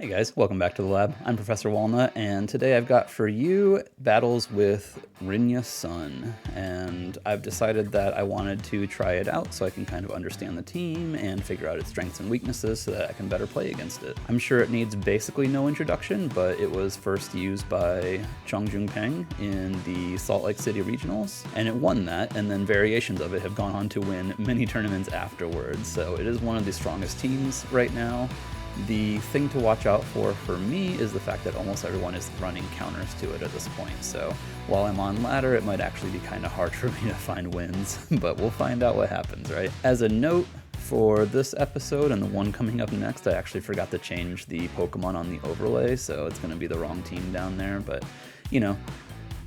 Hey guys, welcome back to the lab. I'm Professor Walnut, and today I've got for you battles with Rinya Sun. And I've decided that I wanted to try it out so I can kind of understand the team and figure out its strengths and weaknesses so that I can better play against it. I'm sure it needs basically no introduction, but it was first used by Chongjung Peng in the Salt Lake City Regionals, and it won that, and then variations of it have gone on to win many tournaments afterwards. So it is one of the strongest teams right now. The thing to watch out for me is the fact that almost everyone is running counters to it at this point, so while I'm on ladder it might actually be kind of hard for me to find wins, but we'll find out what happens, right? As a note, for this episode and the one coming up next, I actually forgot to change the Pokemon on the overlay, so it's going to be the wrong team down there, but you know,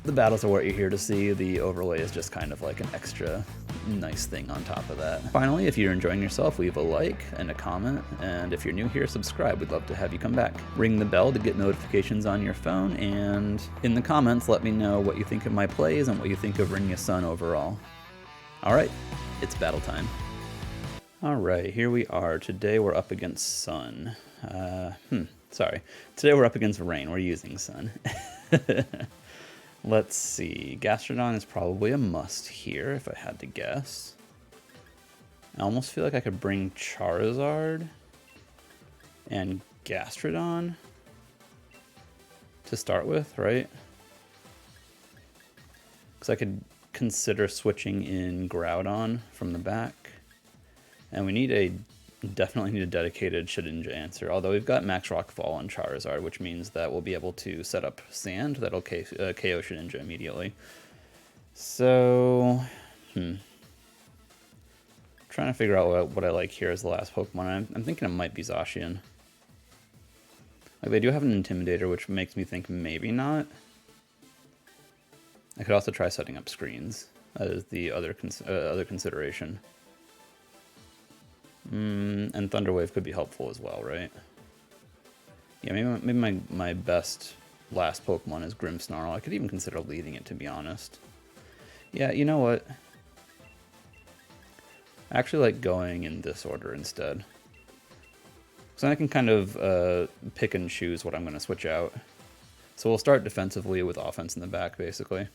the battles are what you're here to see. The overlay is just kind of like an extra nice thing on top of that. Finally, if you're enjoying yourself, leave a like and a comment, and if you're new here, subscribe. We'd love to have you come back. Ring the bell to get notifications on your phone, and in the comments, let me know what you think of my plays and what you think of Rinya Sun overall. Alright, it's battle time. Alright, here we are. Today we're up against Sun. Sorry. Today we're up against Rain. We're using Sun. Let's see. Gastrodon is probably a must here, if I had to guess. I almost feel like I could bring Charizard and Gastrodon to start with, right? Because I could consider switching in Groudon from the back. And we definitely need a dedicated Shedinja answer, although we've got Max Rock Fall on Charizard, which means that we'll be able to set up Sand that'll KO Shedinja immediately. So, trying to figure out what I like here as the last Pokemon. I'm thinking it might be Zacian. Like, they do have an Intimidator, which makes me think maybe not. I could also try setting up screens. That is the other consideration. And Thunder Wave could be helpful as well, right? Yeah, maybe my best last Pokemon is Grimmsnarl. I could even consider leading it, to be honest. Yeah, you know what? I actually like going in this order instead. So I can kind of pick and choose what I'm going to switch out. So we'll start defensively with offense in the back, basically.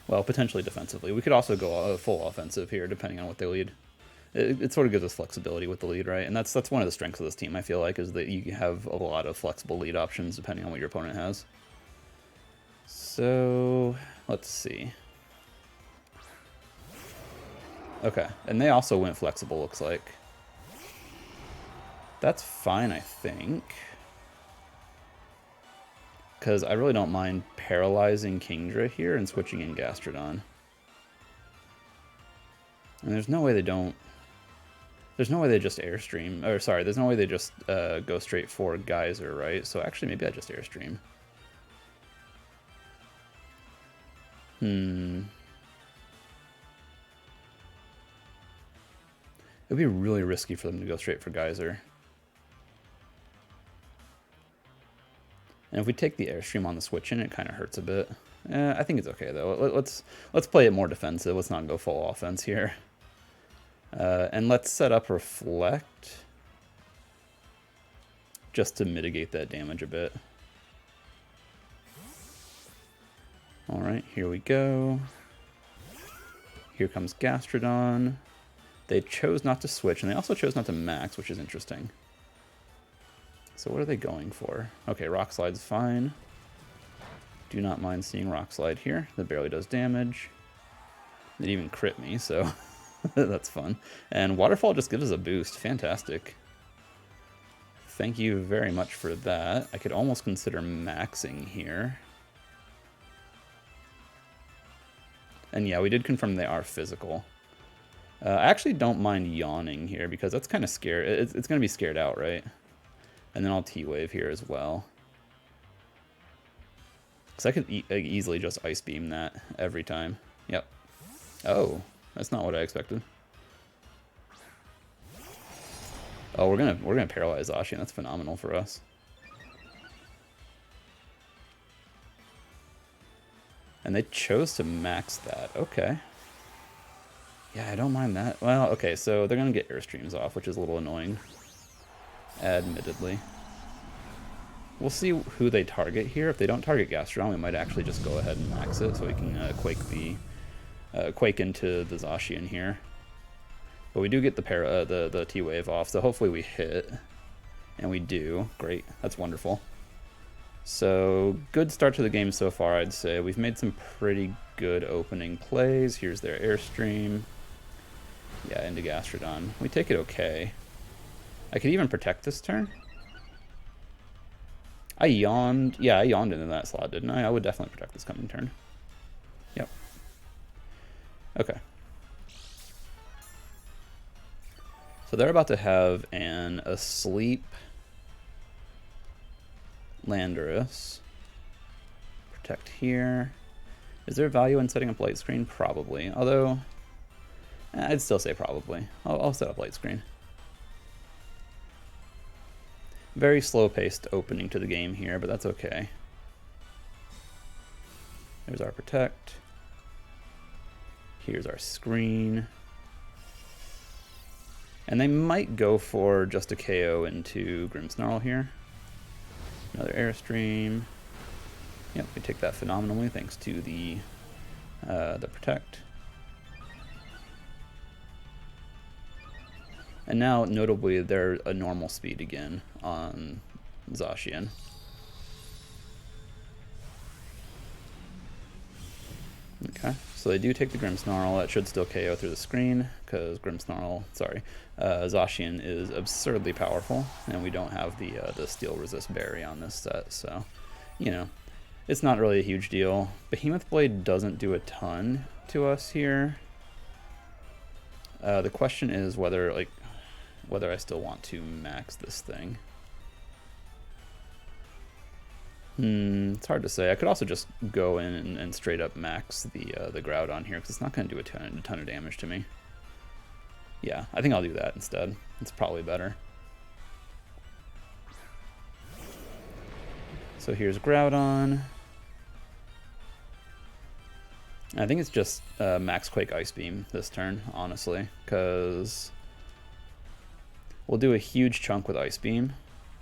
Well, potentially defensively. We could also go full offensive here, depending on what they lead. It sort of gives us flexibility with the lead, right? And that's one of the strengths of this team, I feel like, is that you have a lot of flexible lead options depending on what your opponent has. So, let's see. Okay, and they also went flexible, looks like. That's fine, I think. Because I really don't mind paralyzing Kingdra here and switching in Gastrodon. And there's no way they don't... There's no way they just Airstream, or sorry, there's no way they just go straight for Geyser, right? So actually, maybe I just Airstream. It would be really risky for them to go straight for Geyser. And if we take the Airstream on the switch in, it kind of hurts a bit. I think it's okay, though. Let's play it more defensive. Let's not go full offense here. And let's set up Reflect just to mitigate that damage a bit. Alright, here we go. Here comes Gastrodon. They chose not to switch, and they also chose not to max, which is interesting. So what are they going for? Okay, Rock Slide's fine. Do not mind seeing Rock Slide here. That barely does damage. It even crit me, so... That's fun. And Waterfall just gives us a boost. Fantastic. Thank you very much for that. I could almost consider maxing here. And yeah, we did confirm they are physical. I actually don't mind yawning here because that's kind of scary. It's going to be scared out, right? And then I'll T-Wave here as well. Because I could easily just Ice Beam that every time. Yep. Oh. That's not what I expected. Oh, we're gonna paralyze Zacian. That's phenomenal for us. And they chose to max that. Okay. Yeah, I don't mind that. Well, okay, so they're gonna get Airstreams off, which is a little annoying. admittedly. We'll see who they target here. If they don't target Gastrodon, we might actually just go ahead and max it so we can Quake into the Zacian here. But we do get the T-Wave off, so hopefully we hit. And we do. Great. That's wonderful. So, good start to the game so far, I'd say. We've made some pretty good opening plays. Here's their Airstream. Yeah, into Gastrodon. We take it okay. I could even protect this turn. I yawned. Yeah, I yawned into that slot, didn't I? I would definitely protect this coming turn. Yep. Okay. So they're about to have an asleep Landorus. Protect here. Is there value in setting up light screen? Probably. Although, I'd still say probably. I'll set up light screen. Very slow-paced opening to the game here, but that's okay. There's our protect. Here's our screen. And they might go for just a KO into Grimmsnarl here. Another Airstream. Yep, we take that phenomenally thanks to the protect. And now, notably, they're a normal speed again on Zacian. Okay, so they do take the Grimmsnarl. That should still KO through the screen, because Zacian is absurdly powerful, and we don't have the Steel Resist Berry on this set, so, you know, it's not really a huge deal. Behemoth Blade doesn't do a ton to us here. The question is whether I still want to max this thing. It's hard to say. I could also just go in and straight up max the Groudon here, because it's not going to do a ton of damage to me. Yeah, I think I'll do that instead. It's probably better. So here's Groudon. I think it's just Max Quake Ice Beam this turn, honestly, because we'll do a huge chunk with Ice Beam.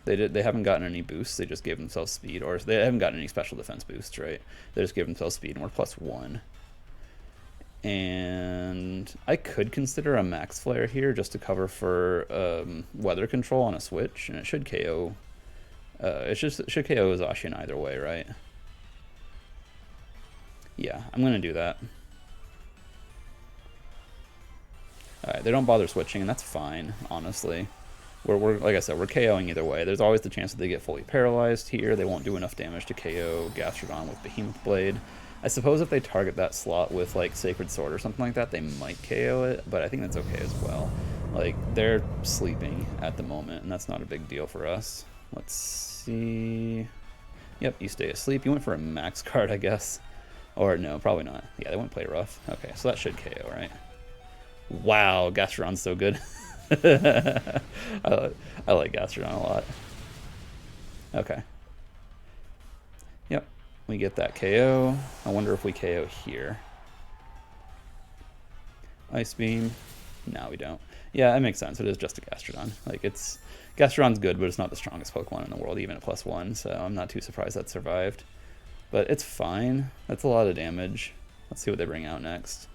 They haven't gotten any boosts, they just gave themselves speed, or they haven't gotten any special defense boosts, right? They just gave themselves speed, and we're +1. And I could consider a Max Flare here just to cover for weather control on a switch, and it should KO. It should KO Zacian either way, right? Yeah, I'm gonna do that. Alright, they don't bother switching, and that's fine, honestly. We're like I said, we're KOing either way. There's always the chance that they get fully paralyzed here. They won't do enough damage to KO Gastrodon with Behemoth Blade. I suppose if they target that slot with like Sacred Sword or something like that, they might KO it, but I think that's okay as well. Like, they're sleeping at the moment, and that's not a big deal for us. Let's see. Yep, you stay asleep. You went for a max card, I guess. Or no, probably not. Yeah, they went play rough. Okay, so that should KO, right? Wow, Gastrodon's so good. I like Gastrodon a lot. Okay. Yep, we get that KO. I wonder if we KO here. Ice Beam. No, we don't. Yeah, it makes sense. It is just a Gastrodon. Like, Gastrodon's good, but it's not the strongest Pokemon in the world, even at +1, so I'm not too surprised that survived. But it's fine. That's a lot of damage. Let's see what they bring out next.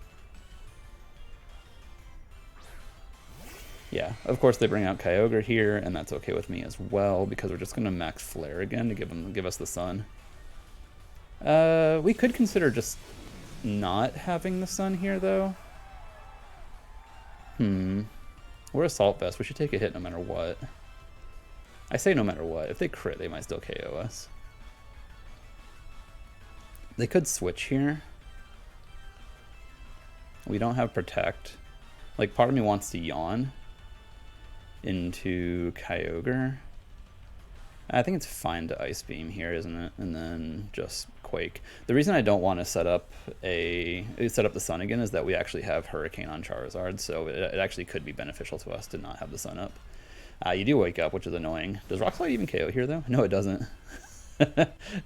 Yeah, of course they bring out Kyogre here, and that's okay with me as well, because we're just going to max Flare again to give us the Sun. We could consider just not having the Sun here, though. We're Assault Vest. We should take a hit no matter what. I say no matter what. If they crit, they might still KO us. They could switch here. We don't have Protect. Like, part of me wants to Yawn into Kyogre. I think it's fine to Ice Beam here, isn't it? And then just Quake. The reason I don't want to set up the Sun again is that we actually have Hurricane on Charizard, so it actually could be beneficial to us to not have the Sun up. You do wake up, which is annoying. Does Rock Slide even KO here, though? No, it doesn't.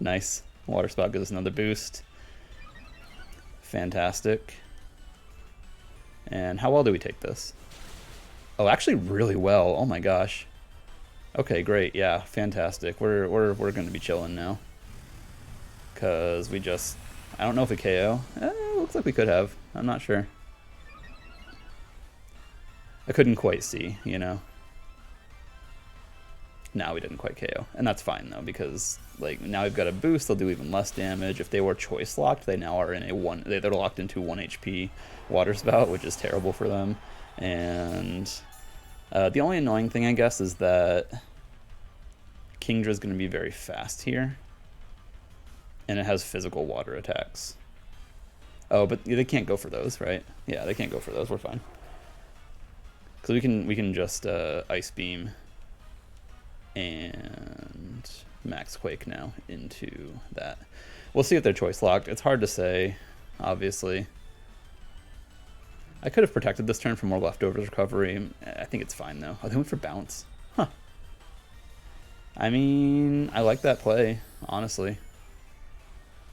Nice. Water Spout gives us another boost. Fantastic. And how well do we take this? Oh, actually really well. Oh my gosh. Okay, great. Yeah, fantastic. We're going to be chilling now. Because we just... I don't know if we KO. Looks like we could have. I'm not sure. I couldn't quite see, you know. No, we didn't quite KO. And that's fine, though, because like now we've got a boost. They'll do even less damage. If they were choice locked, they now are in a 1... They're locked into 1 HP water spout, which is terrible for them. And the only annoying thing, I guess, is that Kingdra is going to be very fast here. And it has physical water attacks. Oh, but they can't go for those, right? Yeah, they can't go for those. We're fine. Because we can just Ice Beam and Max Quake now into that. We'll see if they're choice locked. It's hard to say, obviously. I could have protected this turn for more leftovers recovery. I think it's fine, though. Oh, they went for bounce. Huh. I mean, I like that play, honestly.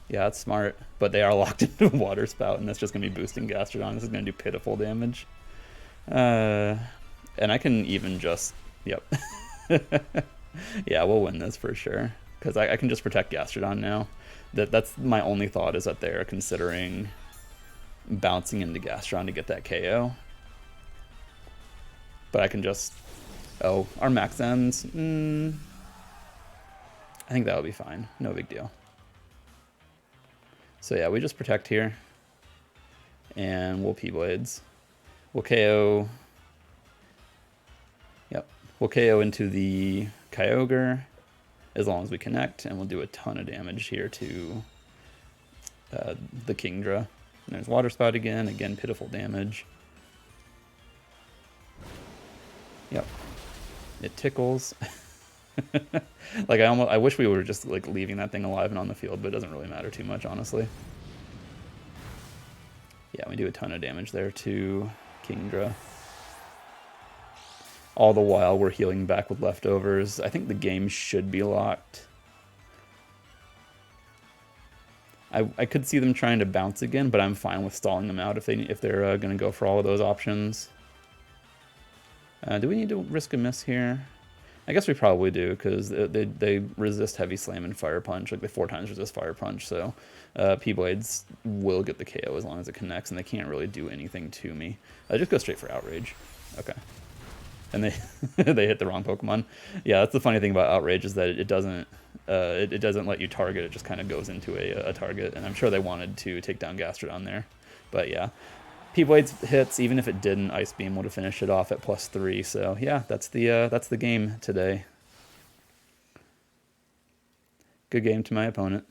Yeah, it's smart. But they are locked into a water spout, and that's just going to be boosting Gastrodon. This is going to do pitiful damage. And I can even just... Yep. Yeah, we'll win this for sure. Because I can just protect Gastrodon now. That's my only thought, is that they're considering bouncing into Gastrodon to get that KO. But I can just... Oh, our max ends. I think that'll be fine. No big deal. So yeah, we just protect here. And we'll P-Blades. We'll KO... Yep. We'll KO into the Kyogre as long as we connect, and we'll do a ton of damage here to the Kingdra. And there's Water Spout again. Again, pitiful damage. Yep. It tickles. Like I wish we were just like leaving that thing alive and on the field, but it doesn't really matter too much, honestly. Yeah, we do a ton of damage there to Kingdra. All the while we're healing back with leftovers. I think the game should be locked. I could see them trying to bounce again, but I'm fine with stalling them out if they're going to go for all of those options. Do we need to risk a miss here? I guess we probably do, because they resist Heavy Slam and Fire Punch. Like, they 4 times resist Fire Punch, so P-Blades will get the KO as long as it connects, and they can't really do anything to me. Just go straight for Outrage. Okay. And they they hit the wrong Pokemon. Yeah, that's the funny thing about Outrage, is that it doesn't let you target. It just kind of goes into a target, and I'm sure they wanted to take down Gastrodon there. But yeah. P-Blades hits, even if it didn't, Ice Beam would have finished it off at +3. So yeah, that's the game today. Good game to my opponent.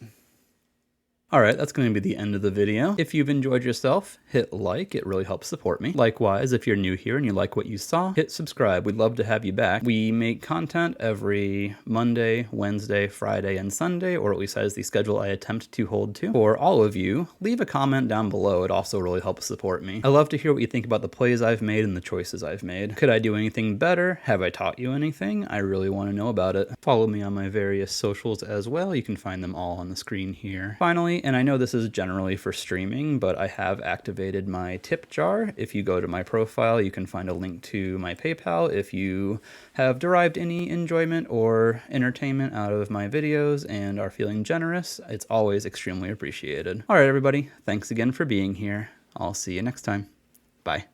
Alright, that's going to be the end of the video. If you've enjoyed yourself, hit like. It really helps support me. Likewise, if you're new here and you like what you saw, hit subscribe. We'd love to have you back. We make content every Monday, Wednesday, Friday, and Sunday, or at least that is the schedule I attempt to hold to. For all of you, leave a comment down below. It also really helps support me. I love to hear what you think about the plays I've made and the choices I've made. Could I do anything better? Have I taught you anything? I really want to know about it. Follow me on my various socials as well. You can find them all on the screen here. Finally, and I know this is generally for streaming, but I have activated my tip jar. If you go to my profile, you can find a link to my PayPal if you have derived any enjoyment or entertainment out of my videos and are feeling generous. It's always extremely appreciated. All right, everybody, thanks again for being here. I'll see you next time. Bye.